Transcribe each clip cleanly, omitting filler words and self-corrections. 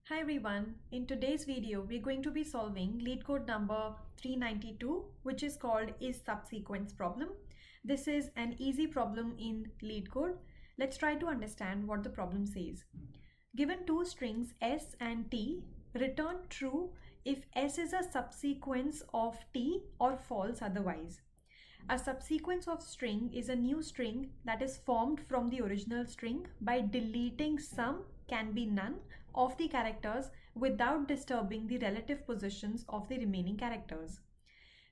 Hi everyone, in today's video we're going to be solving LeetCode number 392, which is called is subsequence problem. This is an easy problem in LeetCode. Let's try to understand what the problem says. Given two strings s and t, return true if s is a subsequence of t or false otherwise. A subsequence of string is a new string that is formed from the original string by deleting some, can be none, of the characters without disturbing the relative positions of the remaining characters.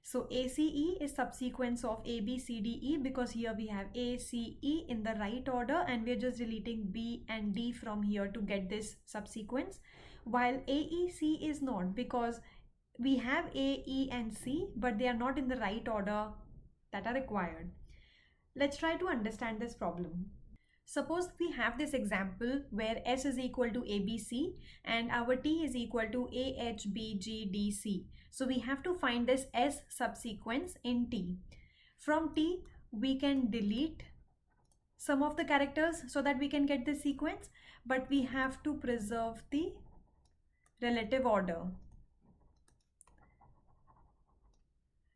So ACE is subsequence of A, B, C, D, E because here we have A, C, E in the right order and we are just deleting B and D from here to get this subsequence. While AEC is not, because we have A, E and C but they are not in the right order that are required. Let's try to understand this problem. Suppose we have this example where S is equal to ABC and our T is equal to AHBGDC. So we have to find this S subsequence in T. From T, we can delete some of the characters so that we can get this sequence, but we have to preserve the relative order.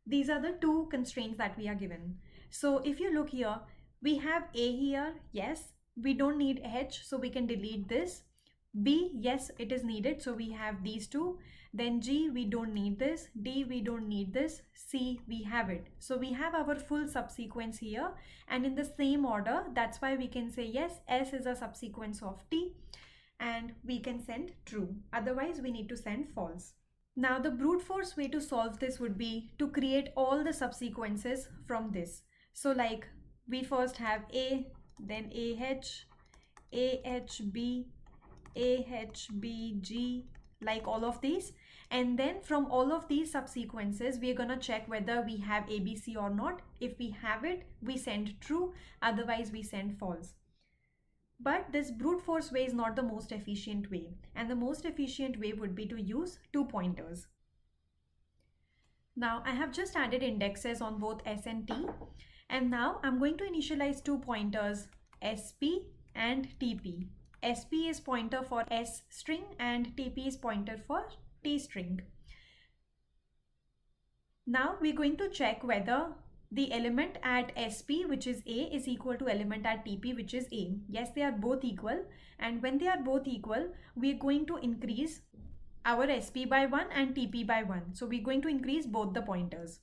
These are the two constraints that we are given. So if you look here, we have A here, yes, we don't need H, so we can delete this. B, yes, it is needed, so we have these two. Then G, we don't need this. D, we don't need this. C, we have it. So we have our full subsequence here and in the same order. That's why we can say yes, S is a subsequence of T and we can send true. Otherwise, we need to send false. Now the brute force way to solve this would be to create all the subsequences from this. So like we first have A, then AH, AHB, AHBG, like all of these. And then from all of these subsequences, we're gonna check whether we have ABC or not. If we have it, we send true, otherwise we send false. But this brute force way is not the most efficient way. And the most efficient way would be to use two pointers. Now I have just added indexes on both S and T. And now I'm going to initialize two pointers, SP and TP. SP is pointer for S string and TP is pointer for T string. Now we're going to check whether the element at SP, which is A, is equal to element at TP, which is A. Yes, they are both equal. And when they are both equal, we're going to increase our SP by 1 and TP by 1. So we're going to increase both the pointers.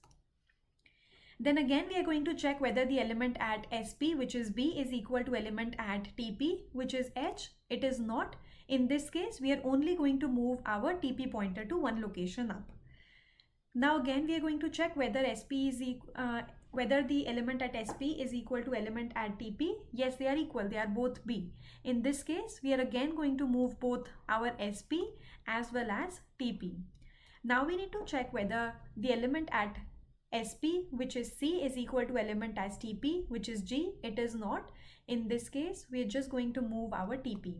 Then again, we are going to check whether the element at SP, which is B, is equal to element at TP, which is H. It is not. In this case, we are only going to move our TP pointer to one location up. Now again, we are going to check whether whether the element at SP is equal to element at TP. Yes, they are equal. They are both B. In this case, we are again going to move both our SP as well as TP. Now we need to check whether the element at SP, which is C, is equal to element as TP, which is G. It is not. In this case, we are just going to move our TP.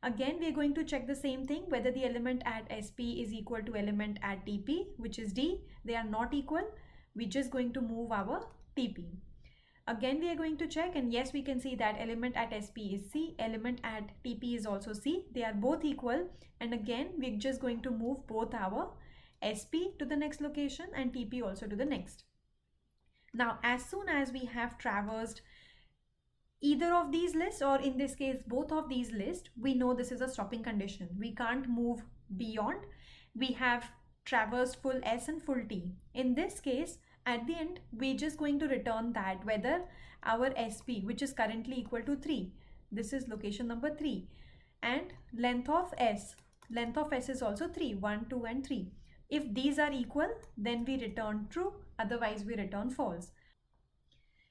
Again, we are going to check the same thing, whether the element at SP is equal to element at TP, which is D. They are not equal. We're just going to move our TP. Again, we are going to check, and yes, we can see that element at SP is C, element at TP is also C. They are both equal. And again, we're just going to move both our SP to the next location and TP also to the next. Now, as soon as we have traversed either of these lists, or in this case, both of these lists, we know this is a stopping condition. We can't move beyond. We have traversed full S and full T. In this case, at the end, we're just going to return that whether our SP, which is currently equal to 3, this is location number 3, and length of S is also 3, 1, 2, and 3. If these are equal, then we return true, otherwise we return false.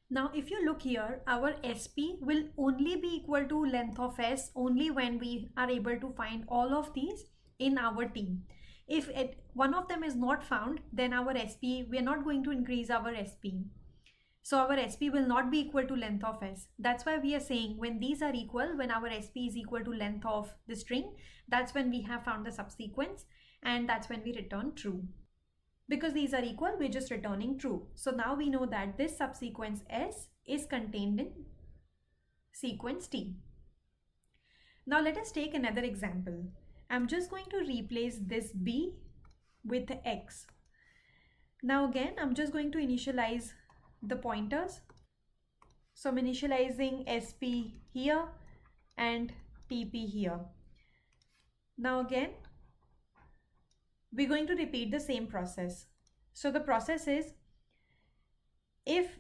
Now, if you look here, our SP will only be equal to length of S only when we are able to find all of these in our T. If one of them is not found, then our SP, we are not going to increase our SP. So our SP will not be equal to length of S. That's why we are saying when these are equal, when our SP is equal to length of the string, that's when we have found the subsequence. And that's when we return true. Because these are equal, we're just returning true. So now we know that this subsequence S is contained in sequence T. Now let us take another example. I'm just going to replace this b with x. Now again, I'm just going to initialize the pointers. So I'm initializing SP here and TP here. Now again, we're going to repeat the same process. So the process is, if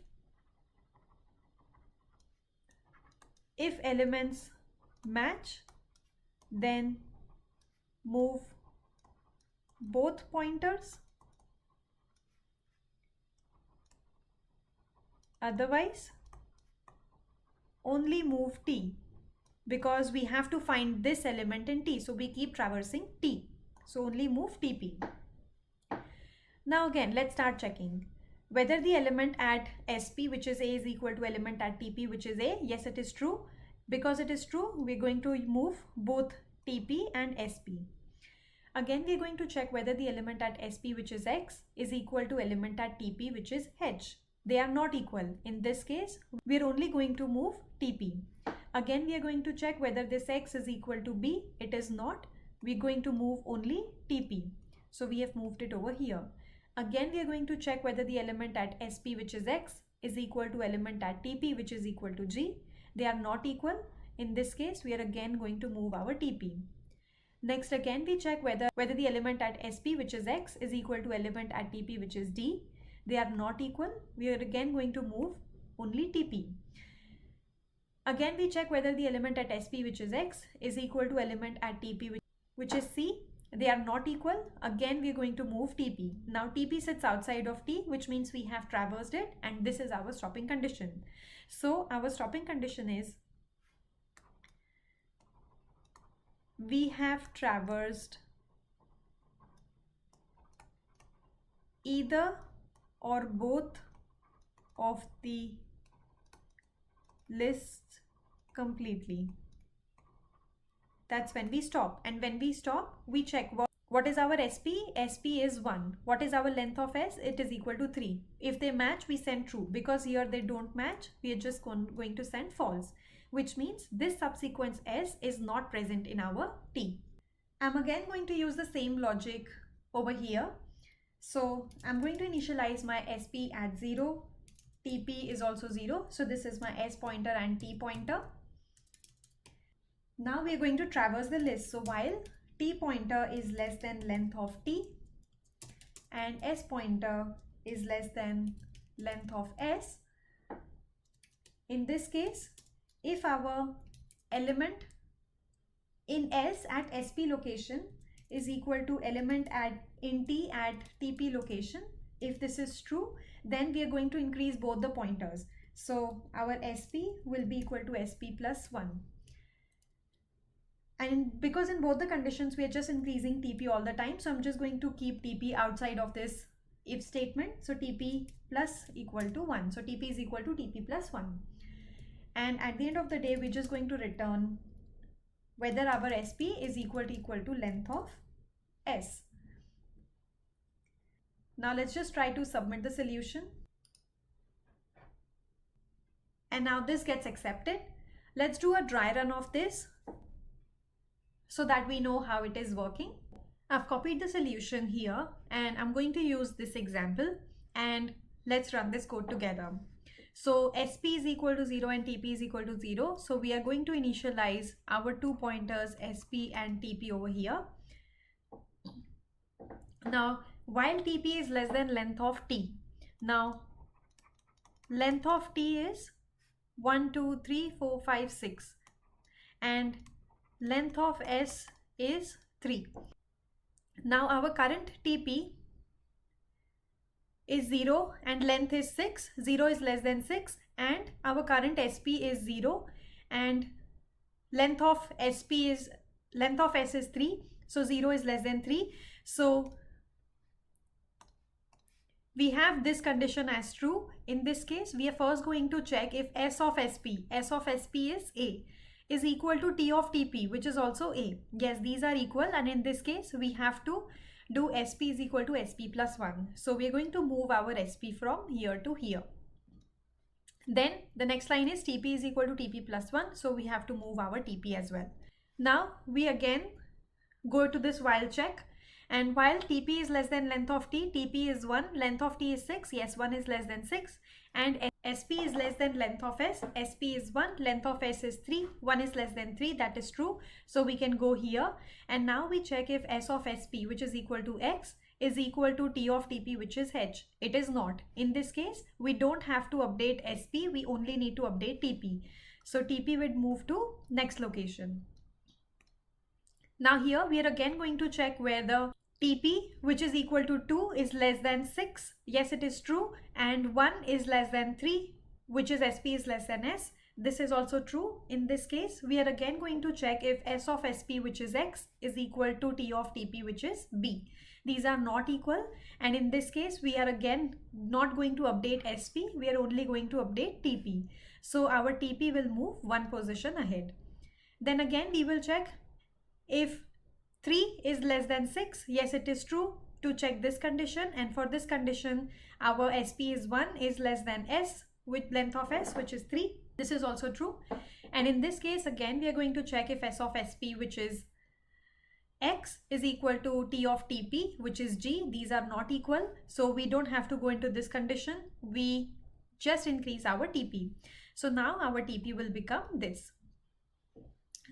elements match, then move both pointers. Otherwise, only move T, because we have to find this element in T. So we keep traversing T. So only move TP. Now again, let's start checking whether the element at SP, which is A, is equal to element at TP, which is A. Yes, it is true. Because it is true, we're going to move both TP and SP. Again, we're going to check whether the element at SP, which is X, is equal to element at TP, which is H. They are not equal. In this case, we're only going to move TP. Again, we are going to check whether this X is equal to B. It is not. We're going to move only TP. So we have moved it over here. Again, we are going to check whether the element at SP, which is X, is equal to element at TP, which is equal to G. They are not equal. In this case, we are again going to move our TP. Next, again, we check whether the element at SP, which is X, is equal to element at TP, which is D. They are not equal. We are again going to move only TP. Again, we check whether the element at SP, which is X, is equal to element at TP, which is C. They are not equal. Again, we are going to move TP. Now TP sits outside of T, which means we have traversed it, and this is our stopping condition. So our stopping condition is, we have traversed either or both of the lists completely. That's when we stop. And when we stop, we check what is our SP. SP is 1. What is our length of S? It is equal to 3. If they match, we send true. Because here they don't match, we are just going to send false, which means this subsequence S is not present in our T. I'm again going to use the same logic over here. So I'm going to initialize my SP at 0. TP is also 0. So this is my S pointer and T pointer. Now we are going to traverse the list. So while T pointer is less than length of T and S pointer is less than length of S, in this case, if our element in S at SP location is equal to element in T at TP location, if this is true, then we are going to increase both the pointers. So our SP will be equal to SP plus 1. And because in both the conditions we are just increasing TP all the time, so I'm just going to keep TP outside of this if statement. So TP plus equal to 1. So TP is equal to TP plus 1. And at the end of the day, we're just going to return whether our SP is equal to length of S. Now let's just try to submit the solution. And now this gets accepted. Let's do a dry run of this so that we know how it is working. I've copied the solution here and I'm going to use this example, and let's run this code together. So SP is equal to 0 and TP is equal to 0. So we are going to initialize our two pointers SP and TP over here. Now, while TP is less than length of T, now length of T is 1, 2, 3, 4, 5, 6 and length of S is 3. Now our current TP is 0 and length is 6. 0 is less than 6 and our current SP is 0 and length of S is 3. So 0 is less than 3. So we have this condition as true. In this case, we are first going to check if S of SP is A, is equal to T of TP, which is also A. Yes, these are equal, and in this case, we have to do SP is equal to SP plus 1. So we are going to move our SP from here to here. Then the next line is TP is equal to TP plus 1. So we have to move our TP as well. Now we again go to this while check, and while TP is less than length of T, TP is 1, length of T is 6, yes, 1 is less than 6, and SP is less than length of S, SP is 1, length of S is 3, 1 is less than 3, that is true. So we can go here, and now we check if S of SP, which is equal to X, is equal to T of TP, which is H. It is not. In this case, we don't have to update SP, we only need to update TP. So TP would move to next location. Now here we are again going to check whether TP, which is equal to 2, is less than 6. Yes, it is true. And 1 is less than 3, which is SP is less than S. This is also true. In this case, we are again going to check if S of SP, which is X, is equal to T of TP, which is B. These are not equal. And in this case, we are again not going to update SP. We are only going to update TP. So our TP will move one position ahead. Then again, we will check if 3 is less than 6. Yes, it is true, to check this condition. And for this condition, our SP is 1 is less than S with length of S, which is 3. This is also true. And in this case, again, we are going to check if S of SP, which is X, is equal to T of TP, which is G. These are not equal. So we don't have to go into this condition. We just increase our TP. So now our TP will become this.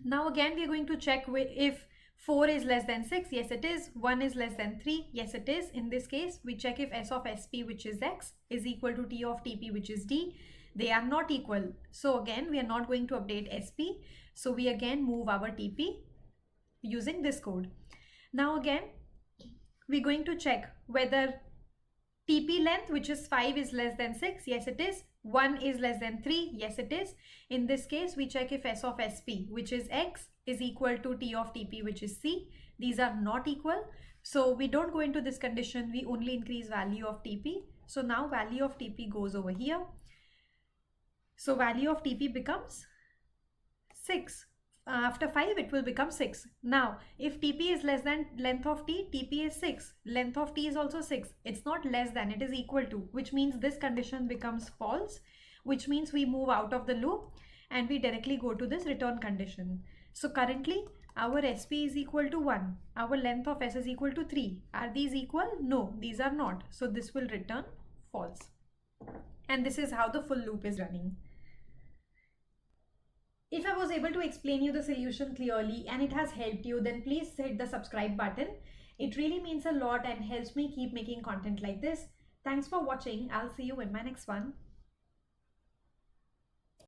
Now again, we are going to check if 4 is less than 6. Yes, it is. 1 is less than 3. Yes, it is. In this case, we check if S of SP, which is X, is equal to T of TP, which is D. They are not equal. So again, we are not going to update SP. So we again move our TP using this code. Now again, we're going to check whether TP length, which is 5, is less than 6. Yes, it is. 1 is less than 3. Yes, it is. In this case, we check if S of SP, which is X, is equal to T of TP, which is C. These are not equal. So we don't go into this condition. We only increase value of TP. So now value of TP goes over here. So value of TP becomes 6. After 5, it will become 6. Now, if TP is less than length of T, TP is 6. Length of T is also 6. It's not less than, it is equal to, which means this condition becomes false, which means we move out of the loop and we directly go to this return condition. So currently, our SP is equal to 1. Our length of S is equal to 3. Are these equal? No, these are not. So this will return false. And this is how the full loop is running. If I was able to explain you the solution clearly and it has helped you, then please hit the subscribe button. It really means a lot and helps me keep making content like this. Thanks for watching. I'll see you in my next one.